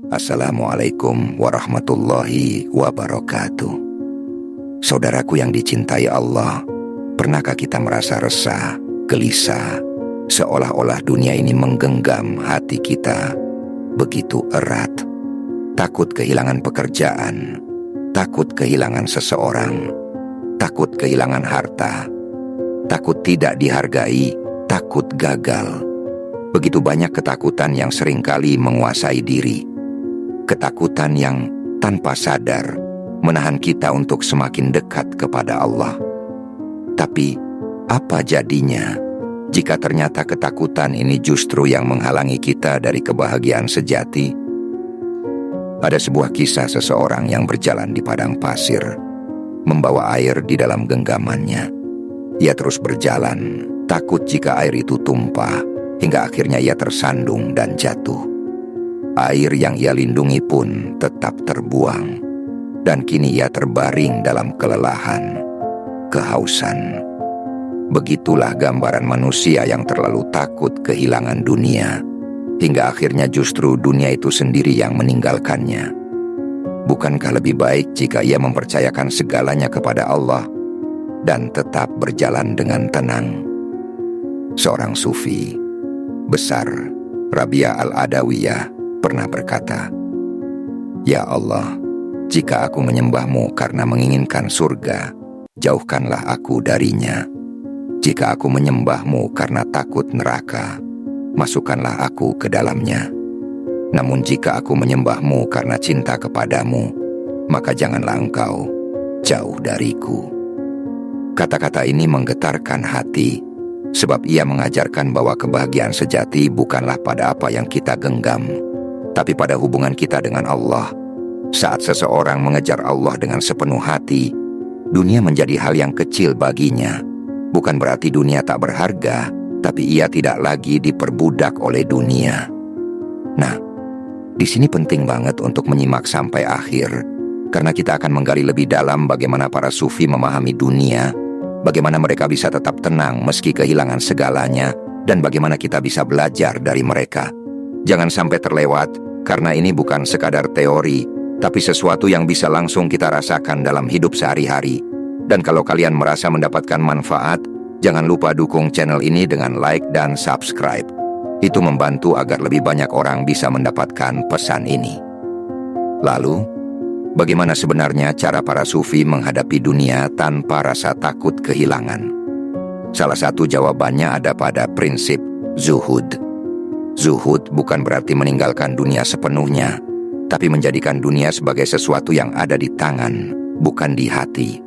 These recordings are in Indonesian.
Assalamualaikum warahmatullahi wabarakatuh. Saudaraku yang dicintai Allah, pernahkah kita merasa resah, gelisah, seolah-olah dunia ini menggenggam hati kita begitu erat? Takut kehilangan pekerjaan, takut kehilangan seseorang, takut kehilangan harta, takut tidak dihargai, takut gagal. Begitu banyak ketakutan yang seringkali menguasai diri. Ketakutan yang tanpa sadar menahan kita untuk semakin dekat kepada Allah. Tapi apa jadinya jika ternyata ketakutan ini justru yang menghalangi kita dari kebahagiaan sejati? Ada sebuah kisah seseorang yang berjalan di padang pasir, membawa air di dalam genggamannya. Ia terus berjalan, takut jika air itu tumpah, hingga akhirnya ia tersandung dan jatuh. Air yang ia lindungi pun tetap terbuang, dan kini ia terbaring dalam kelelahan, kehausan. Begitulah gambaran manusia yang terlalu takut kehilangan dunia, hingga akhirnya justru dunia itu sendiri yang meninggalkannya. Bukankah lebih baik jika ia mempercayakan segalanya kepada Allah dan tetap berjalan dengan tenang? Seorang sufi besar, Rabi'ah Al-Adawiyah, pernah berkata, "Ya Allah, jika aku menyembahmu karena menginginkan surga, jauhkanlah aku darinya. Jika aku menyembahmu karena takut neraka, masukkanlah aku ke dalamnya. Namun jika aku menyembahmu karena cinta kepadamu, maka janganlah engkau jauh dariku." Kata-kata ini menggetarkan hati, sebab ia mengajarkan bahwa kebahagiaan sejati bukanlah pada apa yang kita genggam, tapi pada hubungan kita dengan Allah. Saat seseorang mengejar Allah dengan sepenuh hati, dunia menjadi hal yang kecil baginya. Bukan berarti dunia tak berharga, tapi ia tidak lagi diperbudak oleh dunia. Nah, di sini penting banget untuk menyimak sampai akhir, karena kita akan menggali lebih dalam bagaimana para sufi memahami dunia, bagaimana mereka bisa tetap tenang meski kehilangan segalanya, dan bagaimana kita bisa belajar dari mereka. Jangan sampai terlewat, karena ini bukan sekadar teori, tapi sesuatu yang bisa langsung kita rasakan dalam hidup sehari-hari. Dan kalau kalian merasa mendapatkan manfaat, jangan lupa dukung channel ini dengan like dan subscribe. Itu membantu agar lebih banyak orang bisa mendapatkan pesan ini. Lalu, bagaimana sebenarnya cara para sufi menghadapi dunia tanpa rasa takut kehilangan? Salah satu jawabannya ada pada prinsip zuhud. Zuhud bukan berarti meninggalkan dunia sepenuhnya, tapi menjadikan dunia sebagai sesuatu yang ada di tangan, bukan di hati.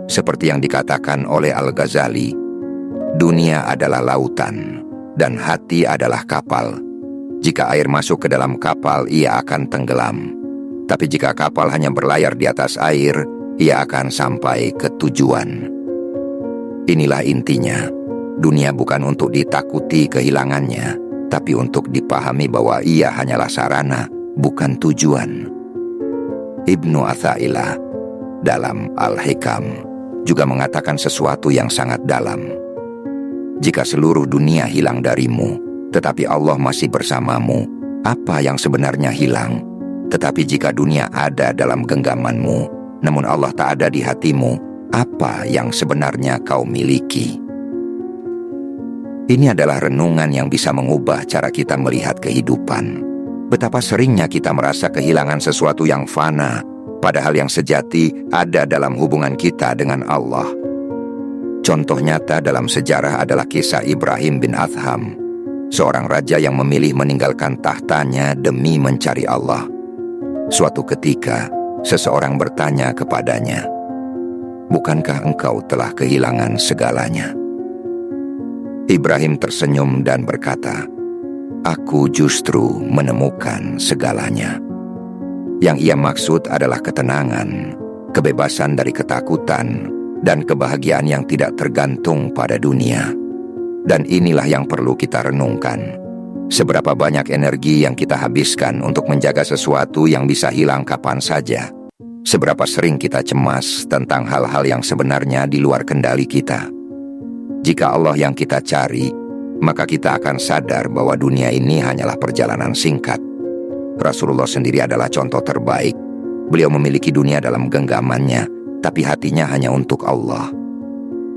Seperti yang dikatakan oleh Al-Ghazali, dunia adalah lautan, dan hati adalah kapal. Jika air masuk ke dalam kapal, ia akan tenggelam. Tapi jika kapal hanya berlayar di atas air, ia akan sampai ke tujuan. Inilah intinya, dunia bukan untuk ditakuti kehilangannya, tapi untuk dipahami bahwa ia hanyalah sarana, bukan tujuan. Ibnu Athaillah dalam Al-Hikam juga mengatakan sesuatu yang sangat dalam. Jika seluruh dunia hilang darimu, tetapi Allah masih bersamamu, apa yang sebenarnya hilang? Tetapi jika dunia ada dalam genggamanmu, namun Allah tak ada di hatimu, apa yang sebenarnya kau miliki? Ini adalah renungan yang bisa mengubah cara kita melihat kehidupan. Betapa seringnya kita merasa kehilangan sesuatu yang fana, padahal yang sejati ada dalam hubungan kita dengan Allah. Contoh nyata dalam sejarah adalah kisah Ibrahim bin Adham, seorang raja yang memilih meninggalkan tahtanya demi mencari Allah. Suatu ketika, seseorang bertanya kepadanya, "Bukankah engkau telah kehilangan segalanya?" Ibrahim tersenyum dan berkata, "Aku justru menemukan segalanya." Yang ia maksud adalah ketenangan, kebebasan dari ketakutan, dan kebahagiaan yang tidak tergantung pada dunia. Dan inilah yang perlu kita renungkan. Seberapa banyak energi yang kita habiskan untuk menjaga sesuatu yang bisa hilang kapan saja? Seberapa sering kita cemas tentang hal-hal yang sebenarnya di luar kendali kita? Jika Allah yang kita cari, maka kita akan sadar bahwa dunia ini hanyalah perjalanan singkat. Rasulullah sendiri adalah contoh terbaik. Beliau memiliki dunia dalam genggamannya, tapi hatinya hanya untuk Allah.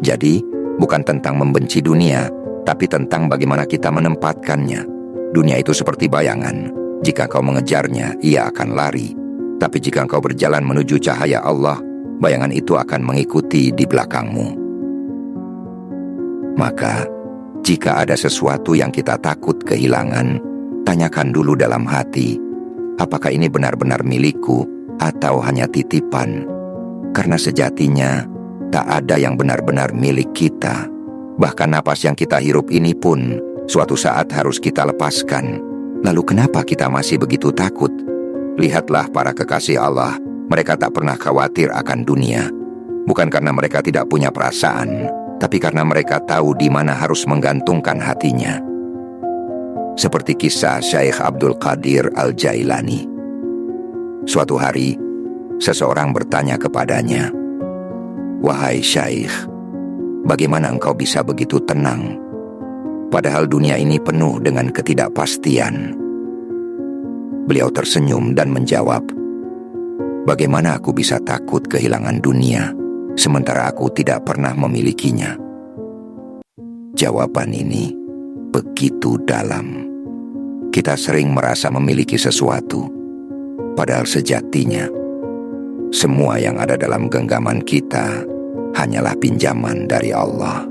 Jadi, bukan tentang membenci dunia, tapi tentang bagaimana kita menempatkannya. Dunia itu seperti bayangan. Jika kau mengejarnya, ia akan lari. Tapi jika kau berjalan menuju cahaya Allah, bayangan itu akan mengikuti di belakangmu. Maka, jika ada sesuatu yang kita takut kehilangan, tanyakan dulu dalam hati, apakah ini benar-benar milikku atau hanya titipan? Karena sejatinya, tak ada yang benar-benar milik kita. Bahkan napas yang kita hirup ini pun, suatu saat harus kita lepaskan. Lalu kenapa kita masih begitu takut? Lihatlah para kekasih Allah, mereka tak pernah khawatir akan dunia. Bukan karena mereka tidak punya perasaan, tapi karena mereka tahu di mana harus menggantungkan hatinya. Seperti kisah Syekh Abdul Qadir Al-Jailani. Suatu hari, seseorang bertanya kepadanya, "Wahai Syekh, bagaimana engkau bisa begitu tenang? Padahal dunia ini penuh dengan ketidakpastian." Beliau tersenyum dan menjawab, "Bagaimana aku bisa takut kehilangan dunia, sementara aku tidak pernah memilikinya?" Jawaban ini begitu dalam. Kita sering merasa memiliki sesuatu, padahal sejatinya, semua yang ada dalam genggaman kita hanyalah pinjaman dari Allah.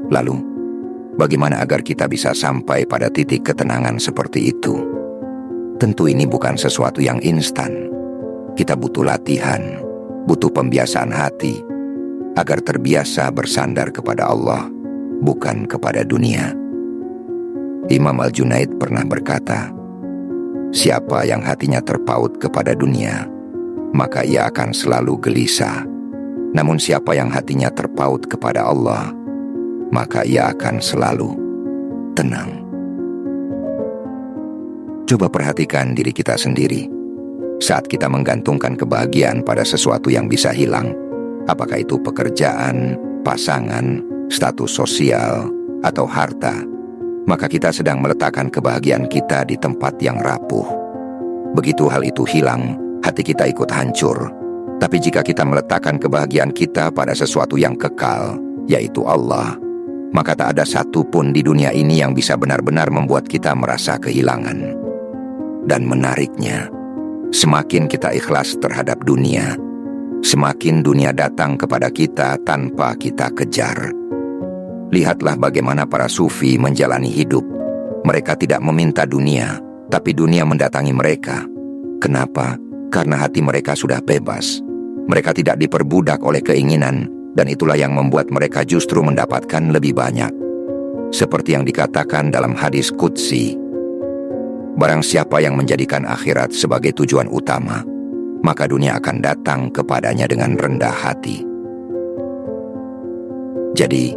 Lalu, bagaimana agar kita bisa sampai pada titik ketenangan seperti itu? Tentu ini bukan sesuatu yang instan. Kita butuh latihan, butuh pembiasaan hati, agar terbiasa bersandar kepada Allah, bukan kepada dunia. Imam Al-Junaid pernah berkata, "Siapa yang hatinya terpaut kepada dunia, maka ia akan selalu gelisah. Namun siapa yang hatinya terpaut kepada Allah, maka ia akan selalu tenang." Coba perhatikan diri kita sendiri. Saat kita menggantungkan kebahagiaan pada sesuatu yang bisa hilang, apakah itu pekerjaan, pasangan, status sosial, atau harta, maka kita sedang meletakkan kebahagiaan kita di tempat yang rapuh. Begitu hal itu hilang, hati kita ikut hancur. Tapi jika kita meletakkan kebahagiaan kita pada sesuatu yang kekal, yaitu Allah, maka tak ada satu pun di dunia ini yang bisa benar-benar membuat kita merasa kehilangan. Dan menariknya, semakin kita ikhlas terhadap dunia, semakin dunia datang kepada kita tanpa kita kejar. Lihatlah bagaimana para sufi menjalani hidup. Mereka tidak meminta dunia, tapi dunia mendatangi mereka. Kenapa? Karena hati mereka sudah bebas. Mereka tidak diperbudak oleh keinginan, dan itulah yang membuat mereka justru mendapatkan lebih banyak. Seperti yang dikatakan dalam hadis Qudsi, barang siapa yang menjadikan akhirat sebagai tujuan utama, maka dunia akan datang kepadanya dengan rendah hati. Jadi,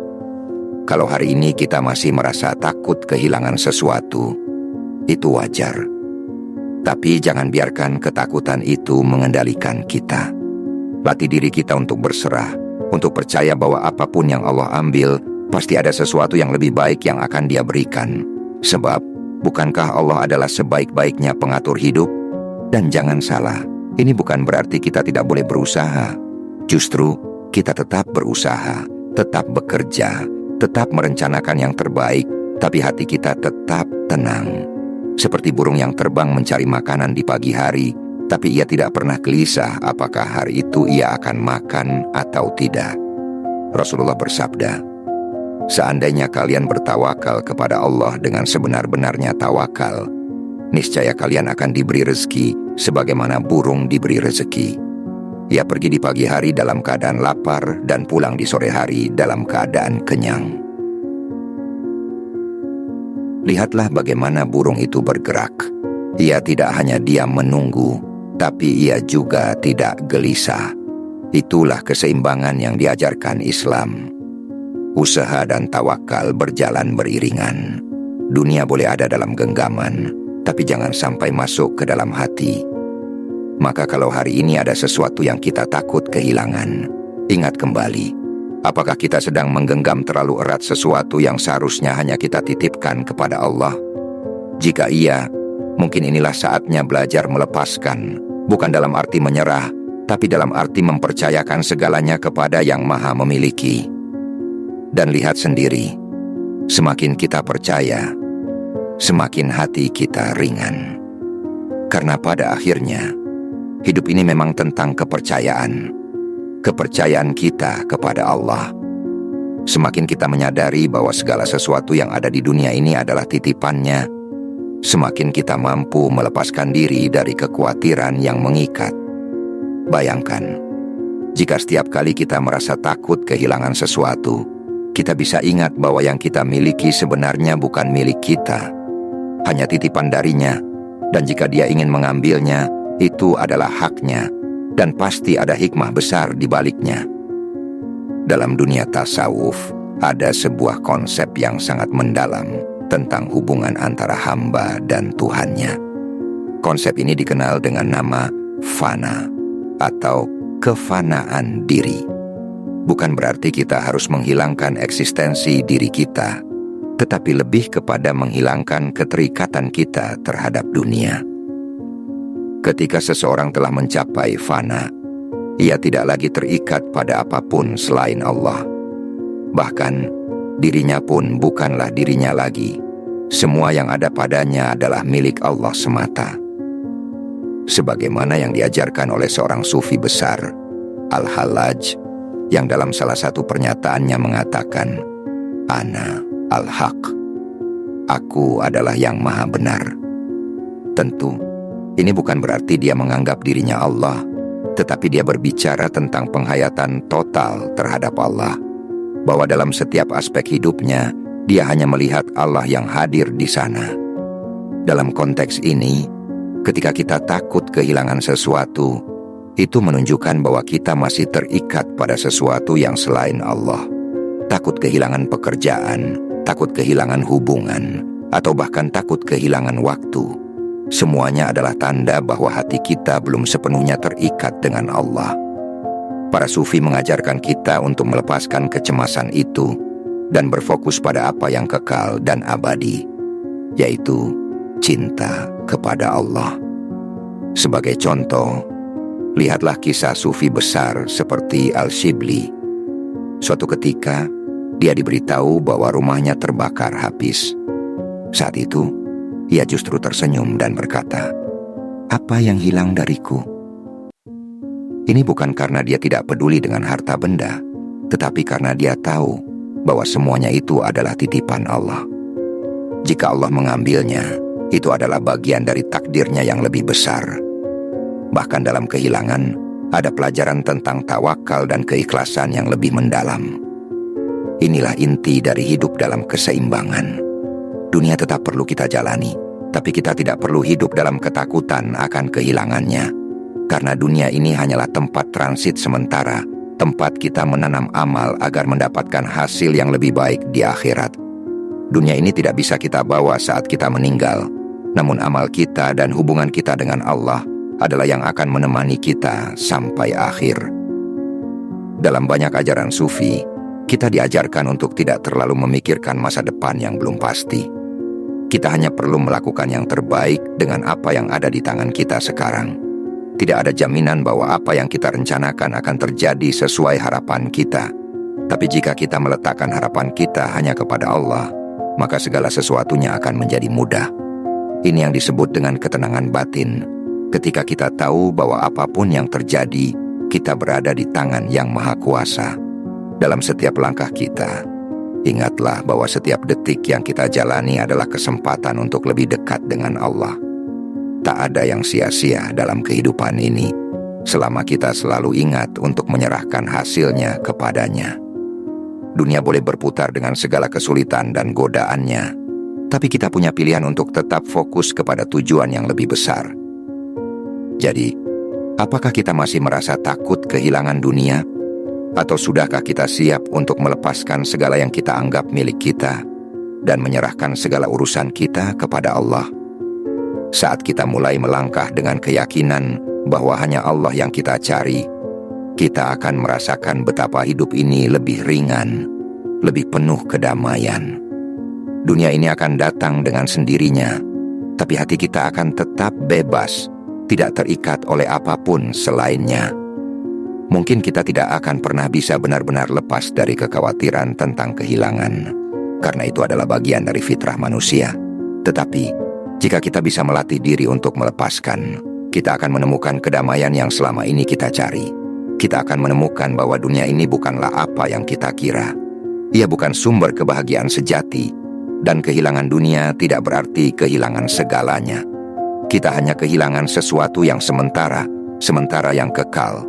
kalau hari ini kita masih merasa takut kehilangan sesuatu, itu wajar. Tapi jangan biarkan ketakutan itu mengendalikan kita. Latih diri kita untuk berserah, untuk percaya bahwa apapun yang Allah ambil, pasti ada sesuatu yang lebih baik yang akan Dia berikan. Sebab, bukankah Allah adalah sebaik-baiknya pengatur hidup? Dan jangan salah, ini bukan berarti kita tidak boleh berusaha. Justru, kita tetap berusaha, tetap bekerja, tetap merencanakan yang terbaik, tapi hati kita tetap tenang. Seperti burung yang terbang mencari makanan di pagi hari, tapi ia tidak pernah gelisah apakah hari itu ia akan makan atau tidak. Rasulullah bersabda, "Seandainya kalian bertawakal kepada Allah dengan sebenar-benarnya tawakal, niscaya kalian akan diberi rezeki sebagaimana burung diberi rezeki. Ia pergi di pagi hari dalam keadaan lapar dan pulang di sore hari dalam keadaan kenyang." Lihatlah bagaimana burung itu bergerak. Ia tidak hanya diam menunggu, tapi ia juga tidak gelisah. Itulah keseimbangan yang diajarkan Islam. Usaha dan tawakal berjalan beriringan. Dunia boleh ada dalam genggaman, tapi jangan sampai masuk ke dalam hati. Maka kalau hari ini ada sesuatu yang kita takut kehilangan, ingat kembali, apakah kita sedang menggenggam terlalu erat sesuatu yang seharusnya hanya kita titipkan kepada Allah? Jika iya, Mungkin inilah saatnya belajar melepaskan, bukan dalam arti menyerah, tapi dalam arti mempercayakan segalanya kepada Yang Maha Memiliki. Dan lihat sendiri, semakin kita percaya, semakin hati kita ringan. Karena pada akhirnya, hidup ini memang tentang kepercayaan. Kepercayaan kita kepada Allah. Semakin kita menyadari bahwa segala sesuatu yang ada di dunia ini adalah titipannya, semakin kita mampu melepaskan diri dari kekhawatiran yang mengikat. Bayangkan, jika setiap kali kita merasa takut kehilangan sesuatu, kita bisa ingat bahwa yang kita miliki sebenarnya bukan milik kita, hanya titipan darinya, dan jika dia ingin mengambilnya, itu adalah haknya, dan pasti ada hikmah besar di baliknya. Dalam dunia tasawuf, ada sebuah konsep yang sangat mendalam tentang hubungan antara hamba dan Tuhannya. Konsep ini dikenal dengan nama fana atau kefanaan diri. Bukan berarti kita harus menghilangkan eksistensi diri kita, tetapi lebih kepada menghilangkan keterikatan kita terhadap dunia. Ketika seseorang telah mencapai fana, ia tidak lagi terikat pada apapun selain Allah. Bahkan, dirinya pun bukanlah dirinya lagi. Semua yang ada padanya adalah milik Allah semata. Sebagaimana yang diajarkan oleh seorang sufi besar, Al-Hallaj, yang dalam salah satu pernyataannya mengatakan, "Ana al-haq." Aku adalah yang maha benar. Tentu, ini bukan berarti dia menganggap dirinya Allah, tetapi dia berbicara tentang penghayatan total terhadap Allah, bahwa dalam setiap aspek hidupnya, dia hanya melihat Allah yang hadir di sana. Dalam konteks ini, ketika kita takut kehilangan sesuatu, itu menunjukkan bahwa kita masih terikat pada sesuatu yang selain Allah. Takut kehilangan pekerjaan, takut kehilangan hubungan, atau bahkan takut kehilangan waktu. Semuanya adalah tanda bahwa hati kita belum sepenuhnya terikat dengan Allah. Para sufi mengajarkan kita untuk melepaskan kecemasan itu dan berfokus pada apa yang kekal dan abadi, yaitu cinta kepada Allah. Sebagai contoh, lihatlah kisah sufi besar seperti Al-Shibli. Suatu ketika, dia diberitahu bahwa rumahnya terbakar habis. Saat itu, ia justru tersenyum dan berkata, "Apa yang hilang dariku?" Ini bukan karena dia tidak peduli dengan harta benda, tetapi karena dia tahu bahwa semuanya itu adalah titipan Allah. Jika Allah mengambilnya, itu adalah bagian dari takdirnya yang lebih besar. Bahkan dalam kehilangan, ada pelajaran tentang tawakal dan keikhlasan yang lebih mendalam. Inilah inti dari hidup dalam keseimbangan. Dunia tetap perlu kita jalani, tapi kita tidak perlu hidup dalam ketakutan akan kehilangannya. Karena dunia ini hanyalah tempat transit sementara, tempat kita menanam amal agar mendapatkan hasil yang lebih baik di akhirat. Dunia ini tidak bisa kita bawa saat kita meninggal, namun amal kita dan hubungan kita dengan Allah adalah yang akan menemani kita sampai akhir. Dalam banyak ajaran sufi, kita diajarkan untuk tidak terlalu memikirkan masa depan yang belum pasti. Kita hanya perlu melakukan yang terbaik dengan apa yang ada di tangan kita sekarang. Tidak ada jaminan bahwa apa yang kita rencanakan akan terjadi sesuai harapan kita. Tapi jika kita meletakkan harapan kita hanya kepada Allah, maka segala sesuatunya akan menjadi mudah. Ini yang disebut dengan ketenangan batin. Ketika kita tahu bahwa apapun yang terjadi, kita berada di tangan Yang Maha Kuasa. Dalam setiap langkah kita, ingatlah bahwa setiap detik yang kita jalani adalah kesempatan untuk lebih dekat dengan Allah. Tak ada yang sia-sia dalam kehidupan ini, selama kita selalu ingat untuk menyerahkan hasilnya kepadanya. Dunia boleh berputar dengan segala kesulitan dan godaannya, tapi kita punya pilihan untuk tetap fokus kepada tujuan yang lebih besar. Jadi, apakah kita masih merasa takut kehilangan dunia? Atau sudahkah kita siap untuk melepaskan segala yang kita anggap milik kita dan menyerahkan segala urusan kita kepada Allah? Saat kita mulai melangkah dengan keyakinan bahwa hanya Allah yang kita cari, kita akan merasakan betapa hidup ini lebih ringan, lebih penuh kedamaian. Dunia ini akan datang dengan sendirinya, tapi hati kita akan tetap bebas, tidak terikat oleh apapun selainnya. Mungkin kita tidak akan pernah bisa benar-benar lepas dari kekhawatiran tentang kehilangan, karena itu adalah bagian dari fitrah manusia. Tetapi, jika kita bisa melatih diri untuk melepaskan, kita akan menemukan kedamaian yang selama ini kita cari. Kita akan menemukan bahwa dunia ini bukanlah apa yang kita kira. Ia bukan sumber kebahagiaan sejati, dan kehilangan dunia tidak berarti kehilangan segalanya. Kita hanya kehilangan sesuatu yang sementara yang kekal.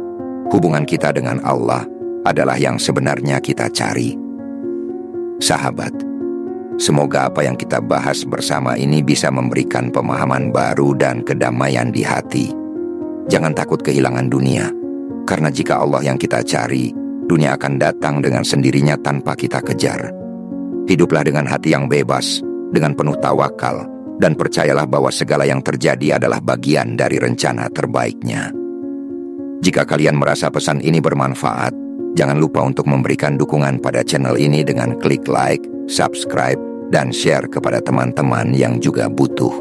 Hubungan kita dengan Allah adalah yang sebenarnya kita cari. Sahabat, semoga apa yang kita bahas bersama ini bisa memberikan pemahaman baru dan kedamaian di hati. Jangan takut kehilangan dunia, karena jika Allah yang kita cari, dunia akan datang dengan sendirinya tanpa kita kejar. Hiduplah dengan hati yang bebas, dengan penuh tawakal, dan percayalah bahwa segala yang terjadi adalah bagian dari rencana terbaiknya. Jika kalian merasa pesan ini bermanfaat, jangan lupa untuk memberikan dukungan pada channel ini dengan klik like, subscribe, dan share kepada teman-teman yang juga butuh.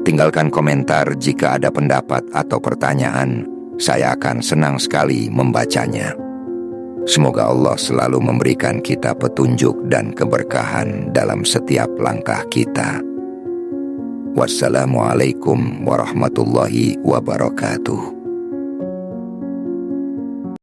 Tinggalkan komentar jika ada pendapat atau pertanyaan, saya akan senang sekali membacanya. Semoga Allah selalu memberikan kita petunjuk dan keberkahan dalam setiap langkah kita. Wassalamualaikum warahmatullahi wabarakatuh.